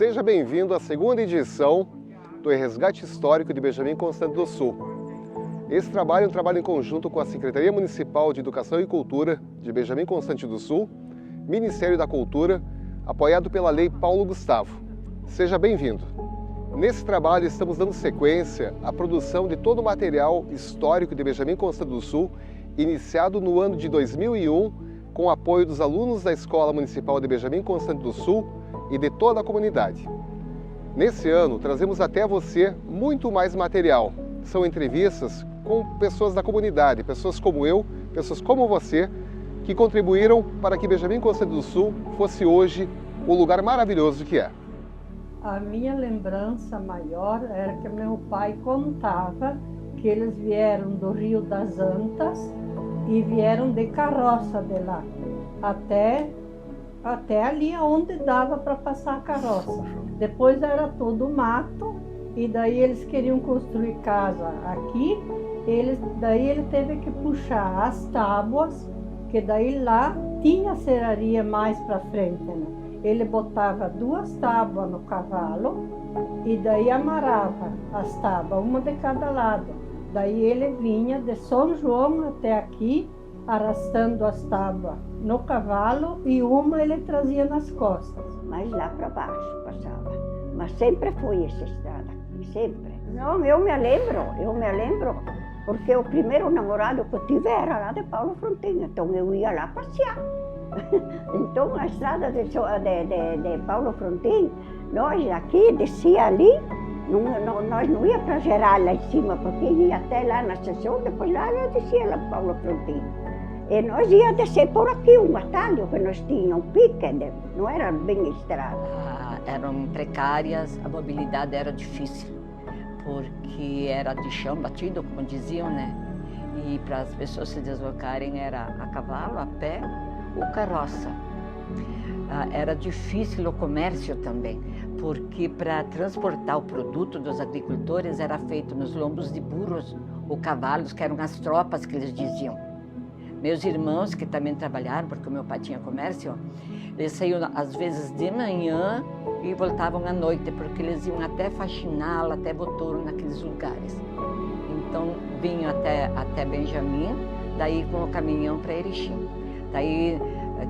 Seja bem-vindo à segunda edição do Resgate Histórico de Benjamin Constant do Sul. Esse trabalho é um trabalho em conjunto com a Secretaria Municipal de Educação e Cultura de Benjamin Constant do Sul, Ministério da Cultura, apoiado pela Lei Paulo Gustavo. Seja bem-vindo. Nesse trabalho estamos dando sequência à produção de todo o material histórico de Benjamin Constant do Sul, iniciado no ano de 2001, com o apoio dos alunos da Escola Municipal de Benjamin Constant do Sul e de toda a comunidade. Nesse ano, trazemos até você muito mais material. São entrevistas com pessoas da comunidade, pessoas como eu, pessoas como você, que contribuíram para que Benjamin Constant do Sul fosse hoje o lugar maravilhoso que é. A minha lembrança maior era que meu pai contava que eles vieram do Rio das Antas e vieram de carroça de lá, até ali onde dava para passar a carroça. Depois era todo mato, e daí eles queriam construir casa aqui, daí ele teve que puxar as tábuas, que daí lá tinha serraria mais para frente, né? Ele botava 2 tábuas no cavalo e daí amarrava as tábuas, uma de cada lado. Daí ele vinha de São João até aqui, arrastando as tábuas no cavalo e uma ele trazia nas costas. Mas lá para baixo passava. Mas sempre foi essa estrada, sempre. Não, eu me lembro, porque o primeiro namorado que eu tive era lá de Paulo Frontin, então eu ia lá passear. Então a estrada de Paulo Frontin, nós aqui descia ali, nós não ia para Geral lá em cima, porque ia até lá na estação, depois lá eu descia lá para Paulo Frontin. E nós ia descer por aqui, um atalho que nós tínhamos, um pique, não era bem estrada. Eram precárias, a mobilidade era difícil, porque era de chão batido, como diziam, né? E para as pessoas se deslocarem era a cavalo, a pé, ou carroça. Era difícil o comércio também, porque para transportar o produto dos agricultores era feito nos lombos de burros ou cavalos, que eram as tropas que eles diziam. Meus irmãos, que também trabalharam, porque o meu pai tinha comércio, eles saíam às vezes de manhã e voltavam à noite, porque eles iam até Faxinal, até Botouro, naqueles lugares. Então vinham até Benjamin, daí com o caminhão para Erechim. Daí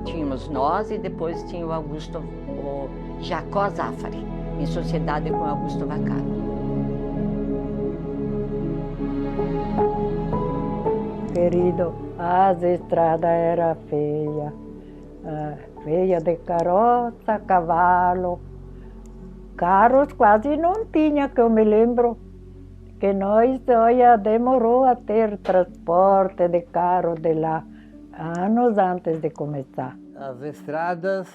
tínhamos nós e depois tinha o Jacó Zafari, em sociedade com Augusto Vaccaro. Querido, as estradas eram feias, feia de carroça, cavalo, carros quase não tinha, que eu me lembro que nós demorou a ter transporte de carro de lá, anos antes de começar. As estradas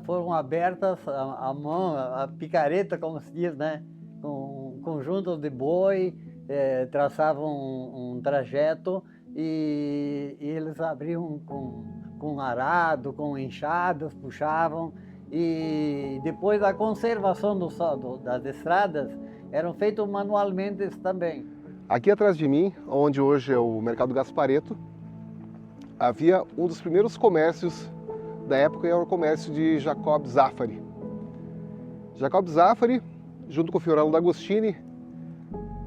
foram abertas à mão, a picareta, como se diz, né? Com conjuntos de boi, traçavam um trajeto e eles abriam com arado, com enxadas, puxavam. E depois a conservação das estradas eram feitas manualmente também. Aqui atrás de mim, onde hoje é o Mercado Gaspareto, havia um dos primeiros comércios da época, era o comércio de Jacob Zafari. Jacob Zafari, junto com Fiorello D'Agostini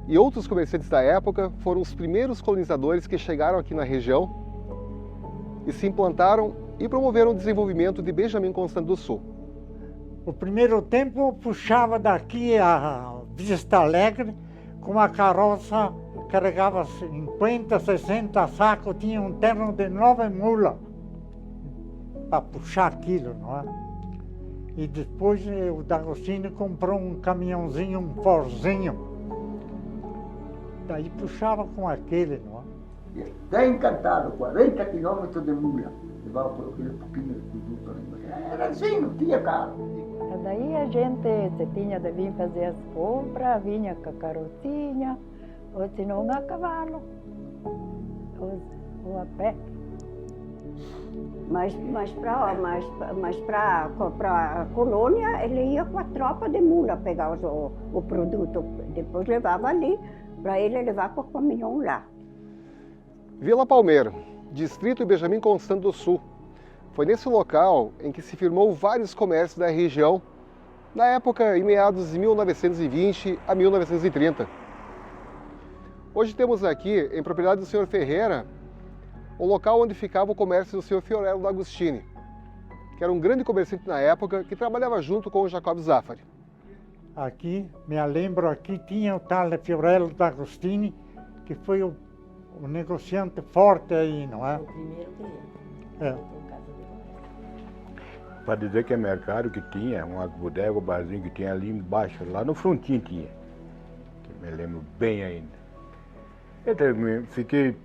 e outros comerciantes da época, foram os primeiros colonizadores que chegaram aqui na região e se implantaram e promoveram o desenvolvimento de Benjamin Constant do Sul. O primeiro tempo eu puxava daqui a Vista Alegre com uma carroça, carregava 50, 60 sacos, tinha um terno de 9 mulas para puxar aquilo, não é? E depois o D'Agostini comprou um caminhãozinho, um forzinho, daí puxava com aquele, não é? Até Encantado, 40 quilômetros de mula, levava por aquele pouquinho de produto ali. Era assim, não tinha carro. Daí a gente tinha de vir fazer as compras, vinha com a carrocinha, ou se não a cavalo, ou a pé. Mas para a colônia, ele ia com a tropa de mula pegar o produto, depois levava ali, para ele levar para o caminhão lá. Vila Palmeira, distrito de Benjamin Constant do Sul. Foi nesse local em que se firmou vários comércios da região na época em meados de 1920 a 1930. Hoje temos aqui, em propriedade do Sr. Ferreira, o local onde ficava o comércio do Sr. Fiorello D'Agostini, que era um grande comerciante na época, que trabalhava junto com o Jacob Zaffari. Aqui, me lembro, aqui tinha o tal Fiorello D'Agostini, que foi o negociante forte aí, não é? O primeiro que É. Para dizer que é mercado que tinha, umas bodegas, um barzinho que tinha ali embaixo, lá no frontinho tinha, que me lembro bem ainda. Eu fiquei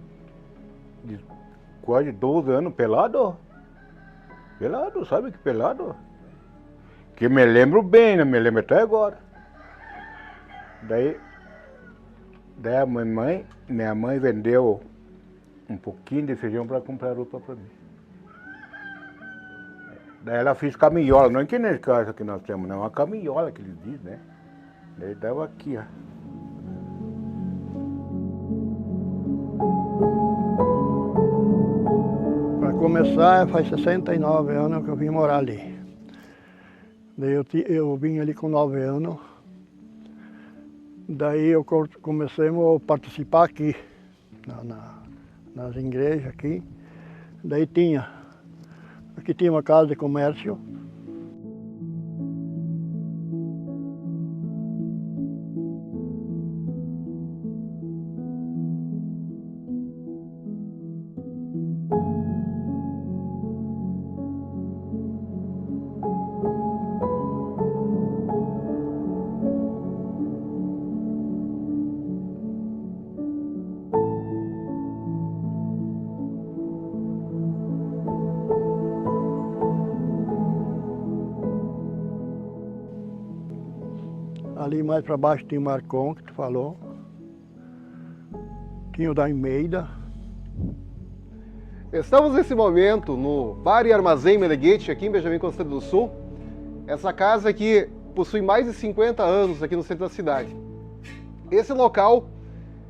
quase 12 anos pelado. Pelado, sabe que pelado? Que me lembro bem, né? Me lembro até agora. Daí a minha mãe vendeu um pouquinho de feijão para comprar roupa para mim. Daí ela fez caminhola, não é que nesse caso que nós temos, não, é uma caminhola que eles dizem, né? Daí dava aqui, ó. Para começar, faz 69 anos que eu vim morar ali. Daí eu vim ali com 9 anos. Daí eu comecei a participar aqui, nas igrejas aqui. Daí aqui tinha uma casa de comércio. Ali mais para baixo tinha o Marcon, que tu falou. Tinha o da Almeida. Estamos nesse momento no Bar e Armazém Meneghete, aqui em Benjamin Constant do Sul. Essa casa que possui mais de 50 anos aqui no centro da cidade. Esse local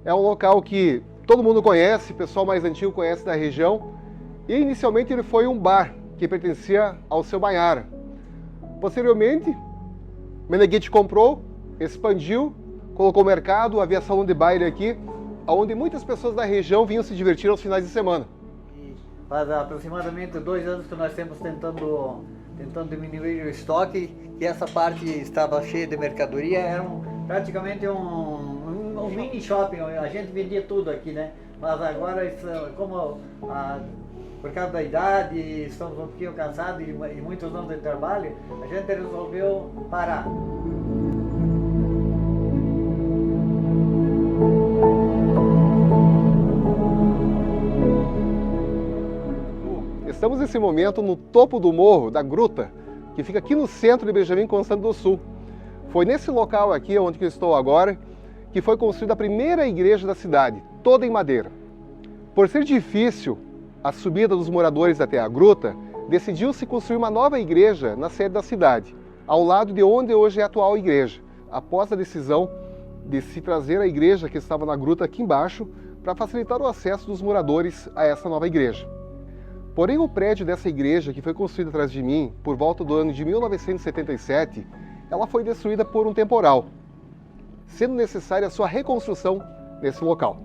é um local que todo mundo conhece, o pessoal mais antigo conhece da região. E inicialmente ele foi um bar que pertencia ao seu Maiara. Posteriormente, Meneghete comprou, expandiu, colocou mercado, havia salão de baile aqui, onde muitas pessoas da região vinham se divertir aos finais de semana. Faz aproximadamente 2 anos que nós estamos tentando diminuir o estoque, que essa parte estava cheia de mercadoria, era praticamente um mini shopping, a gente vendia tudo aqui, né? Mas agora, por causa da idade, estamos um pouquinho cansados e muitos anos de trabalho, a gente resolveu parar. Estamos nesse momento no topo do morro da Gruta, que fica aqui no centro de Benjamin Constant do Sul. Foi nesse local aqui, onde eu estou agora, que foi construída a primeira igreja da cidade, toda em madeira. Por ser difícil a subida dos moradores até a gruta, decidiu-se construir uma nova igreja na sede da cidade, ao lado de onde hoje é a atual igreja, após a decisão de se trazer a igreja que estava na gruta aqui embaixo, para facilitar o acesso dos moradores a essa nova igreja. Porém, o prédio dessa igreja, que foi construída atrás de mim por volta do ano de 1977, ela foi destruída por um temporal, sendo necessária a sua reconstrução nesse local.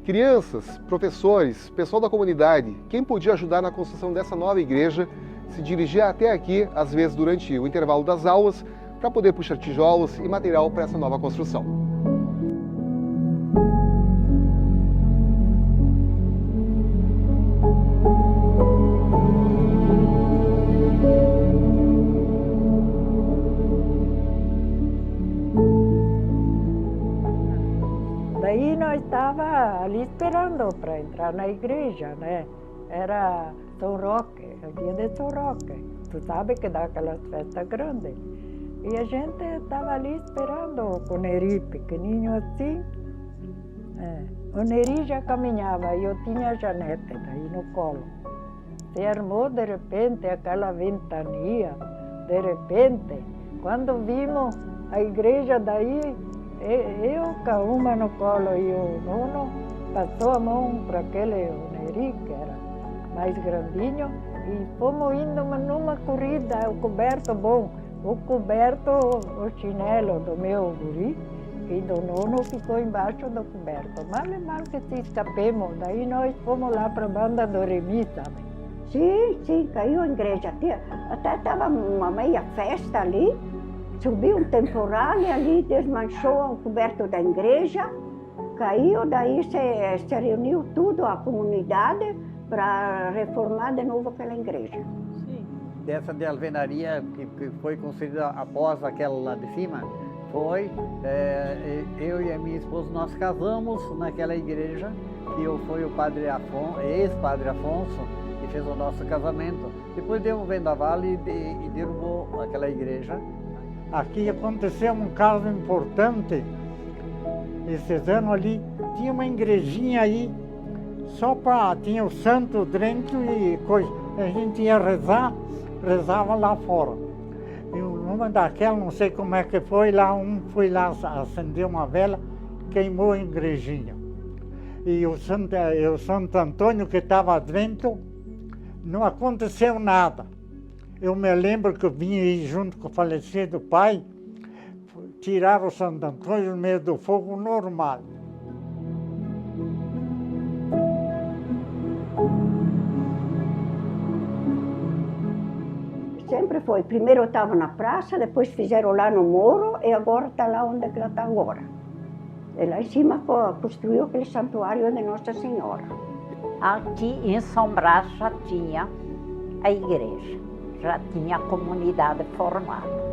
Crianças, professores, pessoal da comunidade, quem podia ajudar na construção dessa nova igreja, se dirigia até aqui, às vezes durante o intervalo das aulas, para poder puxar tijolos e material para essa nova construção. Daí nós estávamos ali esperando para entrar na igreja, né? Era São Roque, o dia de São Roque. Tu sabe que dá aquelas festas grandes. E a gente estava ali esperando com o Neri pequenininho assim. O Neri já caminhava e eu tinha a Janete daí no colo. Se armou de repente aquela ventania, de repente, quando vimos a igreja daí, eu com uma no colo e o Nuno passou a mão para aquele Neri, que era mais grandinho, e fomos indo numa corrida, o coberto bom, O coberto, o chinelo do meu guri e do nono ficou embaixo do coberto. Mal que se escapemos, daí nós fomos lá para a banda do Remi, sabe? Sim, caiu a igreja. Até estava uma meia festa ali, subiu um temporal e ali desmanchou o coberto da igreja, caiu, daí se reuniu tudo, a comunidade, para reformar de novo aquela igreja. Sim. Dessa de alvenaria que foi construída após aquela lá de cima, eu e a minha esposa, nós casamos naquela igreja, que foi o padre ex-padre Afonso, que fez o nosso casamento. Depois deu um vendaval e derrubou aquela igreja. Aqui aconteceu um caso importante. Esses anos ali, tinha uma igrejinha aí, tinha o santo dentro e coisa. A gente ia rezava lá fora. E uma daquelas, não sei como é que foi lá acendeu uma vela, queimou a igrejinha. E o Santo Antônio que estava dentro, não aconteceu nada. Eu me lembro que eu vinha aí junto com o falecido pai, tiraram o Santo Antônio no meio do fogo normal. Sempre foi. Primeiro estava na praça, depois fizeram lá no Moro e agora está lá onde ela está agora. E lá em cima construiu aquele santuário de Nossa Senhora. Aqui em São Brás já tinha a igreja, já tinha a comunidade formada.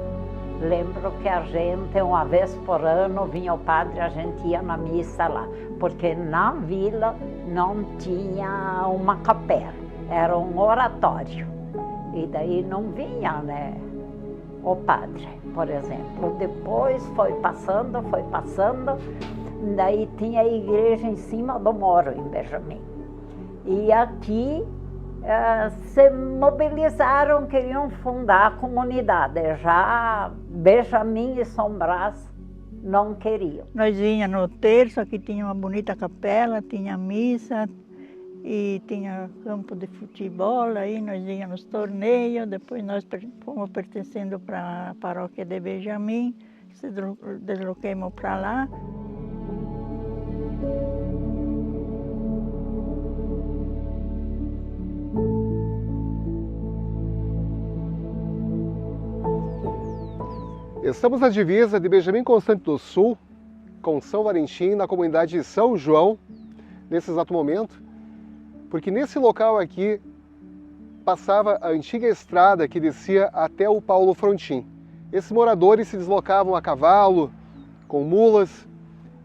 Lembro que a gente, uma vez por ano, vinha o padre, a gente ia na missa lá, porque na vila não tinha uma capela, era um oratório. E daí não vinha, né, o padre, por exemplo. Depois foi passando, daí tinha a igreja em cima do Moro, em Benjamin. E aqui se mobilizaram, queriam fundar a comunidade. Já Benjamin e São Brás não queriam. Nós vinhamos no terço, aqui tinha uma bonita capela, tinha missa e tinha campo de futebol, aí nós íamos nos torneios, depois nós fomos pertencendo para a paróquia de Benjamin, se desloquemos para lá. Estamos na divisa de Benjamin Constant do Sul com São Valentim, na comunidade de São João, nesse exato momento, porque nesse local aqui passava a antiga estrada que descia até o Paulo Frontin. Esses moradores se deslocavam a cavalo, com mulas,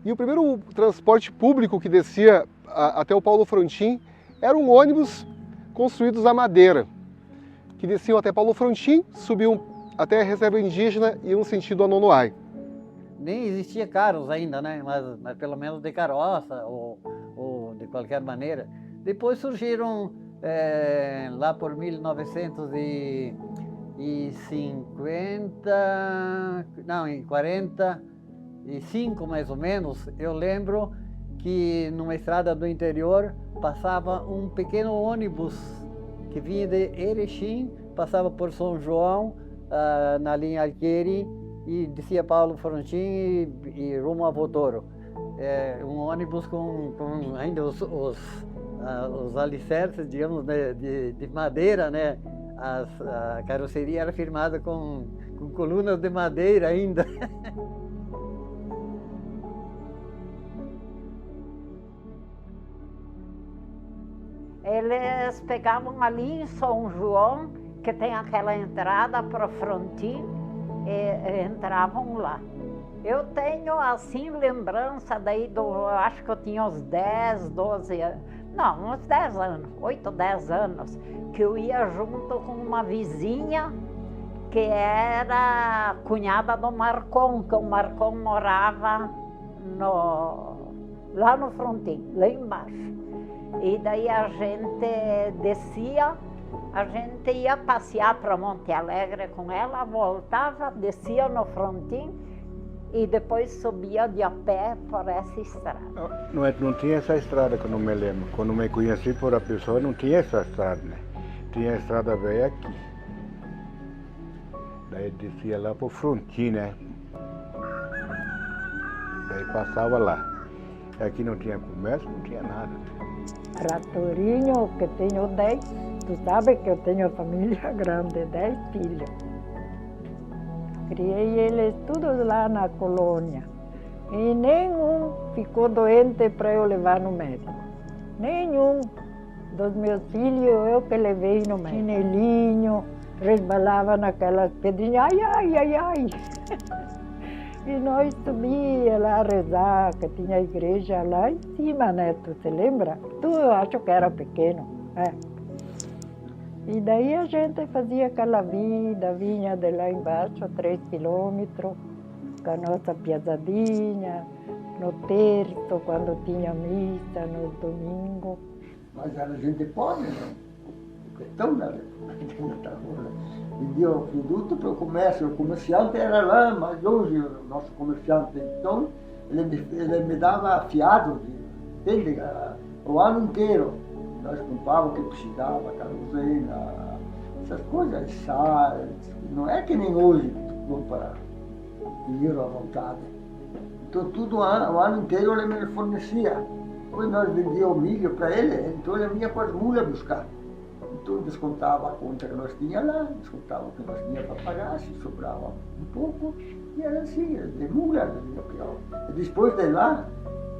e o primeiro transporte público que descia até o Paulo Frontin era um ônibus construídos a madeira, que desciam até Paulo Frontin, subiam até a reserva indígena e um sentido a Nonoai. Nem existia carros ainda, né? Mas pelo menos de carroça ou de qualquer maneira. Depois surgiram, lá por 1950, não, em 45 mais ou menos, eu lembro que numa estrada do interior passava um pequeno ônibus que vinha de Erechim, passava por São João, na linha Alqueire, e descia Paulo Frontin e rumo a Votoro. Um ônibus com ainda os alicerces, digamos, de madeira, né? A carroceria era firmada com colunas de madeira ainda. Eles pegavam ali em São João, que tem aquela entrada para o Frontin, e entravam lá. Eu tenho, assim, lembrança daí acho que eu tinha uns 10, 12 anos, não, uns 10 anos, 8, 10 anos, que eu ia junto com uma vizinha que era cunhada do Marcon, que o Marcon morava lá no Frontin, lá embaixo. E daí a gente descia, a gente ia passear para Monte Alegre com ela, voltava, descia no Frontin e depois subia de a pé por essa estrada. Não tinha essa estrada que eu não me lembro. Quando me conheci por a pessoa, não tinha essa estrada, né? Tinha a estrada velha aqui. Daí descia lá pro Frontin, né? Daí passava lá. Aqui não tinha comércio, não tinha nada. Ratorinho, que tenho 10. Tu sabe que eu tenho família grande, 10 filhos. Criei eles todos lá na colônia. E nenhum ficou doente para eu levar no médico. Nenhum dos meus filhos eu que levei no médico. Chinelinho, resbalava naquelas pedrinhas, ai, ai, ai, ai. E nós subíamos lá a rezar, que tinha igreja lá em cima, né? Tu se lembra? Tu, eu acho que era pequeno, é. E daí a gente fazia aquela vida, vinha de lá embaixo, 3 quilômetros, com a nossa piazadinha, no terço, quando tinha missa, nos domingos. Mas era gente pobre, né? Então, na vendia o produto para o comércio. O comerciante era lá mais longe, o nosso comerciante. Então, ele me dava fiado, entende? O ano inteiro. Nós comprávamos o que precisava, querosena, essas coisas, sal. Não é que nem hoje, que tu compra dinheiro à vontade. Então, tudo o ano inteiro ele me fornecia. Depois nós vendíamos milho para ele, então ele vinha com as mulas buscar. Então descontava a conta que nós tínhamos lá, descontava o que nós tínhamos para pagar, se sobrava um pouco, e era assim, de mula. E depois de lá,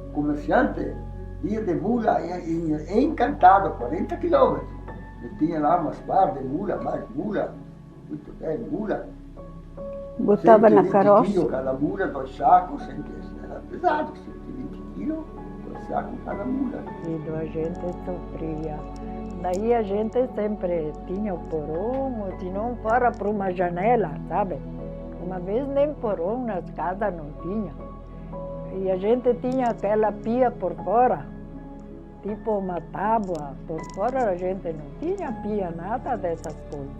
o comerciante ia de mula, ia encantado, 40 quilômetros. Ele tinha lá umas par de mula, mais mula, muito bem, mula. Botava na carroça? Quilos, cada mula, 2 sacos, era pesado, 120 quilos, 2 sacos cada mula. E a gente sofria. Daí a gente sempre tinha o porão, se não fora para uma janela, sabe? Uma vez nem porão nas casas não tinha. E a gente tinha aquela pia por fora, tipo uma tábua. Por fora a gente não tinha pia, nada dessas coisas.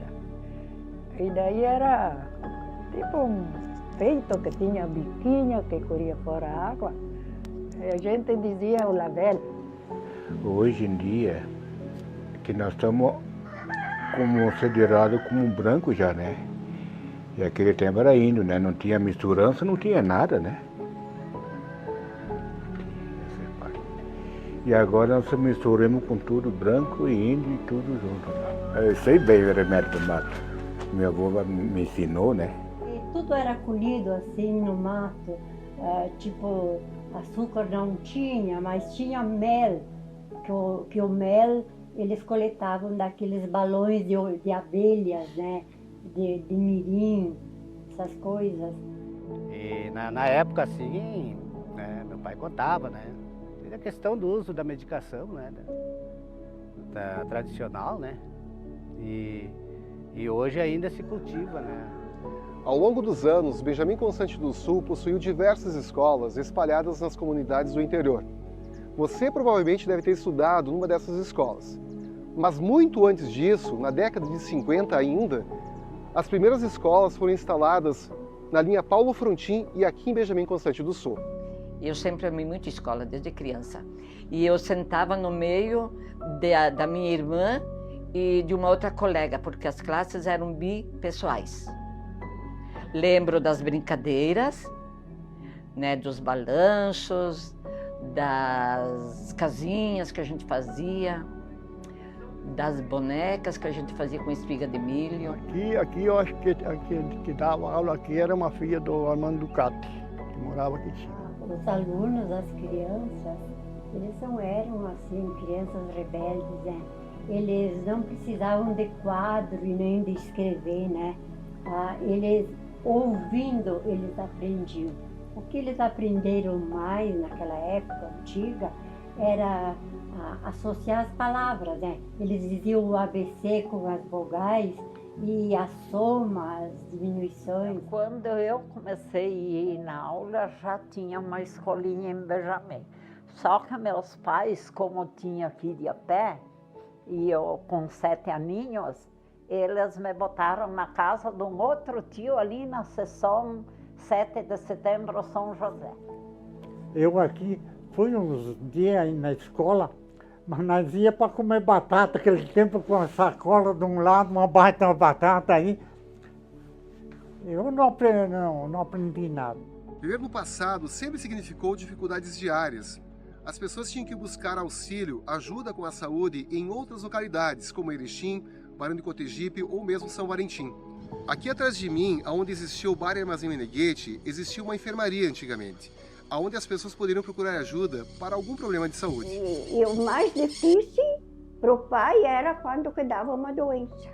E daí era tipo um feito que tinha biquinho, que corria fora a água. E a gente dizia o lavel. Hoje em dia, que nós estamos considerados como branco já, né? E aquele tempo era índio, né? Não tinha misturança, não tinha nada, né? E agora nós misturamos com tudo, branco e índio e tudo junto. Né? Eu sei bem o remédio do mato. Minha avó me ensinou, né? E tudo era colhido assim no mato, tipo, açúcar não tinha, mas tinha mel, que o mel eles coletavam daqueles balões de abelhas, né? De mirim, essas coisas. E na época, assim, né, meu pai contava, né? A questão do uso da medicação, né? Da tradicional, né? E hoje ainda se cultiva, né? Ao longo dos anos, Benjamin Constant do Sul possuiu diversas escolas espalhadas nas comunidades do interior. Você provavelmente deve ter estudado numa dessas escolas. Mas muito antes disso, na década de 50 ainda, as primeiras escolas foram instaladas na linha Paulo Frontin e aqui em Benjamin Constant do Sul. Eu sempre amei muito escola, desde criança. E eu sentava no meio da minha irmã e de uma outra colega, porque as classes eram bipessoais. Lembro das brincadeiras, né, dos balanços, das casinhas que a gente fazia, das bonecas que a gente fazia com espiga de milho. Aqui eu acho que dava aula aqui era uma filha do Armando Ducati, que morava aqui em cima. Os alunos, as crianças, eles não eram assim, crianças rebeldes, né? Eles não precisavam de quadro e nem de escrever, né? Eles, ouvindo, eles aprendiam. O que eles aprenderam mais naquela época antiga era associar as palavras, né? Eles diziam o ABC com as vogais e a soma, as diminuições. Quando eu comecei a ir na aula, já tinha uma escolinha em Benjamin. Só que meus pais, como tinha filho a pé, e eu com 7 aninhos, eles me botaram na casa de um outro tio ali na seção 7 de setembro, São José. Eu aqui fui uns dias na escola, mas nós ia para comer batata, aquele tempo com a sacola de um lado, uma baita batata aí. Eu não aprendi nada. Viver no passado sempre significou dificuldades diárias. As pessoas tinham que buscar auxílio, ajuda com a saúde em outras localidades, como Erechim, Barão de Cotegipe ou mesmo São Valentim. Aqui atrás de mim, onde existia o Bar Armazém Meneghete, existia uma enfermaria antigamente, onde as pessoas poderiam procurar ajuda para algum problema de saúde. E o mais difícil para o pai era quando dava uma doença,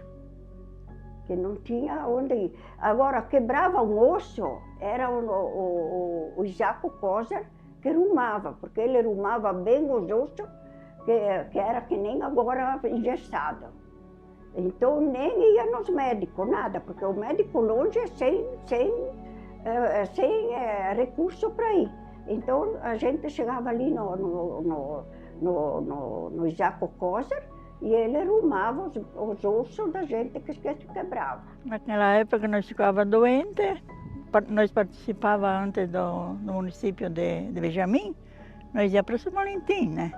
que não tinha onde ir. Agora, quebrava um osso, era o Jaco Coser que arrumava, porque ele arrumava bem os ossos, que era que nem agora engessado. Então nem ia nos médicos, nada, porque o médico longe é sem recurso para ir. Então a gente chegava ali no Jaco Coser e ele arrumava os ossos da gente que se quebrava. Naquela época nós ficávamos doentes, nós participávamos antes no município de Benjamim, nós íamos para São Valentim, né?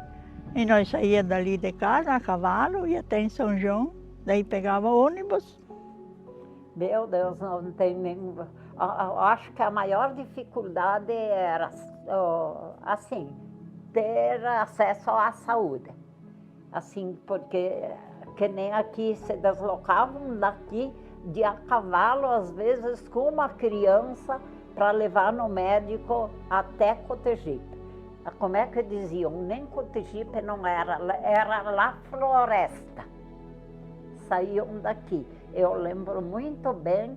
E nós saíamos dali de casa a cavalo e até em São João, daí pegava ônibus. Meu Deus, não tem nenhum. Eu acho que a maior dificuldade era, assim, ter acesso à saúde. Assim, porque que nem aqui se deslocavam daqui de a cavalo, às vezes com uma criança, para levar no médico até Cotegipe. Como é que diziam? Nem Cotegipe não era, era lá Floresta. Saíam daqui. Eu lembro muito bem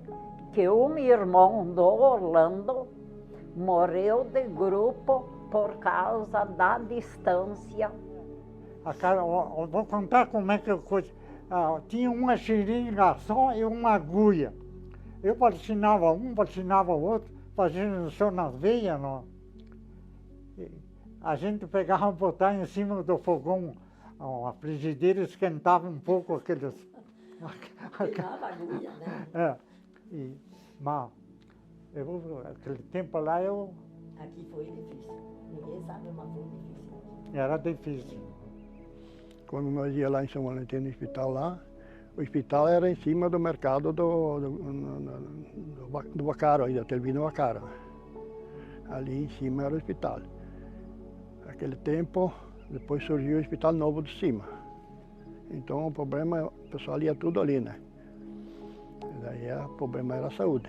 que um irmão do Orlando morreu de grupo por causa da distância. Eu vou contar como é que eu coisa. Tinha uma seringa só e uma agulha. Eu vacinava um, vacinava o outro, fazia injeção nas veias. Não. A gente pegava, botar em cima do fogão, a frigideira esquentava um pouco aqueles... Queimava a agulha, né? Mas aquele tempo lá eu... Aqui foi difícil. Ninguém sabe, mas foi difícil. Era difícil. Quando nós ia lá em São Valentim, no hospital lá, o hospital era em cima do mercado do Bacaro, aí da Telvino Bacaro. Ali em cima era o hospital. Naquele tempo, depois surgiu o Hospital Novo de Cima. Então o problema, o pessoal ia tudo ali, né? E daí o problema era a saúde.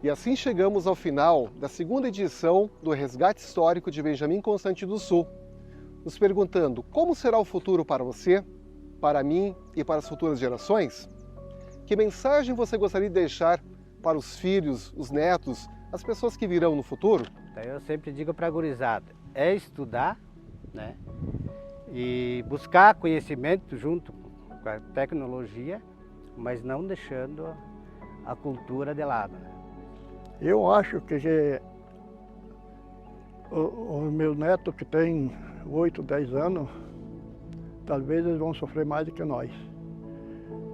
E assim chegamos ao final da segunda edição do Resgate Histórico de Benjamim Constant do Sul, nos perguntando como será o futuro para você, para mim e para as futuras gerações? Que mensagem você gostaria de deixar para os filhos, os netos, as pessoas que virão no futuro? Eu sempre digo para a gurizada, é estudar, né? E buscar conhecimento junto com a tecnologia, mas não deixando a cultura de lado. Né? Eu acho que os meus netos que têm 8, 10 anos, talvez eles vão sofrer mais do que nós.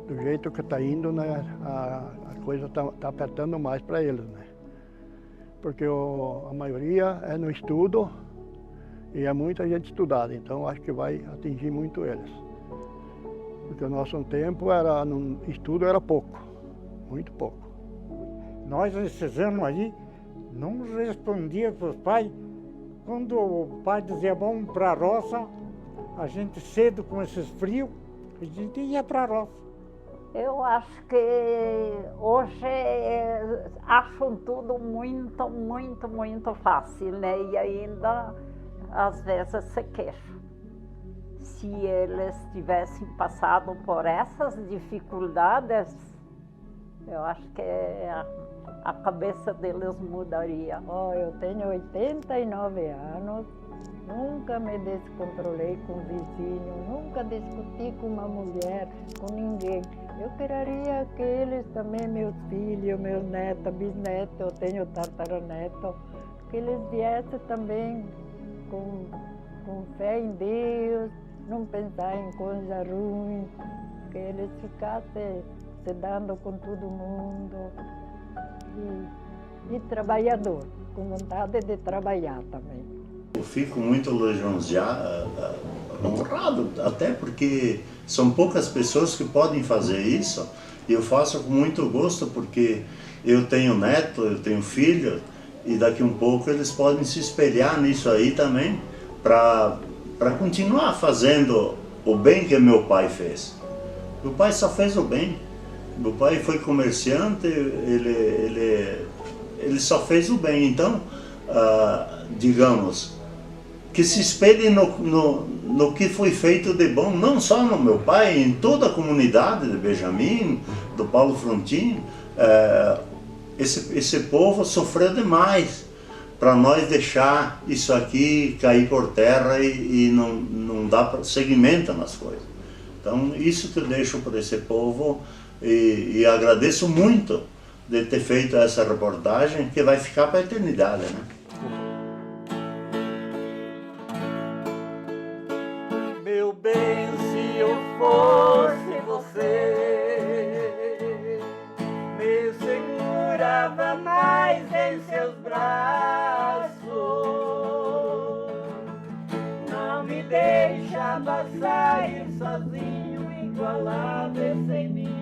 Do jeito que está indo, né, a coisa está apertando mais para eles. Né? Porque a maioria é no estudo e é muita gente estudada, então acho que vai atingir muito eles. Porque o nosso tempo no estudo era pouco, muito pouco. Nós, esses anos aí, não respondia para os pais. Quando o pai dizia, vamos para a roça, a gente cedo com esses frios, a gente ia para a roça. Eu acho que hoje acham tudo muito, muito, muito fácil, né? E ainda, às vezes, se queixam. Se eles tivessem passado por essas dificuldades, eu acho que a cabeça deles mudaria. Eu tenho 89 anos, nunca me descontrolei com o vizinho, nunca discuti com uma mulher, com ninguém. Eu queria que eles também, meus filhos, meus netos, bisnetos, eu tenho tataraneto, que eles viessem também com fé em Deus, não pensar em coisa ruim, que eles ficassem se dando com todo mundo. E trabalhador, com vontade de trabalhar também. Eu fico muito lisonjeado, honrado, até porque são poucas pessoas que podem fazer isso. E eu faço com muito gosto, porque eu tenho neto, eu tenho filho, e daqui um pouco eles podem se espelhar nisso aí também, para continuar fazendo o bem que meu pai fez. Meu pai só fez o bem. Meu pai foi comerciante, ele só fez o bem. Então, digamos, que se espelhe no que foi feito de bom, não só no meu pai, em toda a comunidade de Benjamin, do Paulo Frontin. Esse povo sofreu demais para nós deixar isso aqui cair por terra e não dar seguimento nas coisas. Então, isso que eu deixo para esse povo, e agradeço muito de ter feito essa reportagem, que vai ficar para a eternidade, né? Meu bem, se eu fosse você, me segurava mais em seus braços, não me deixava sair sozinho, igualado sem mim.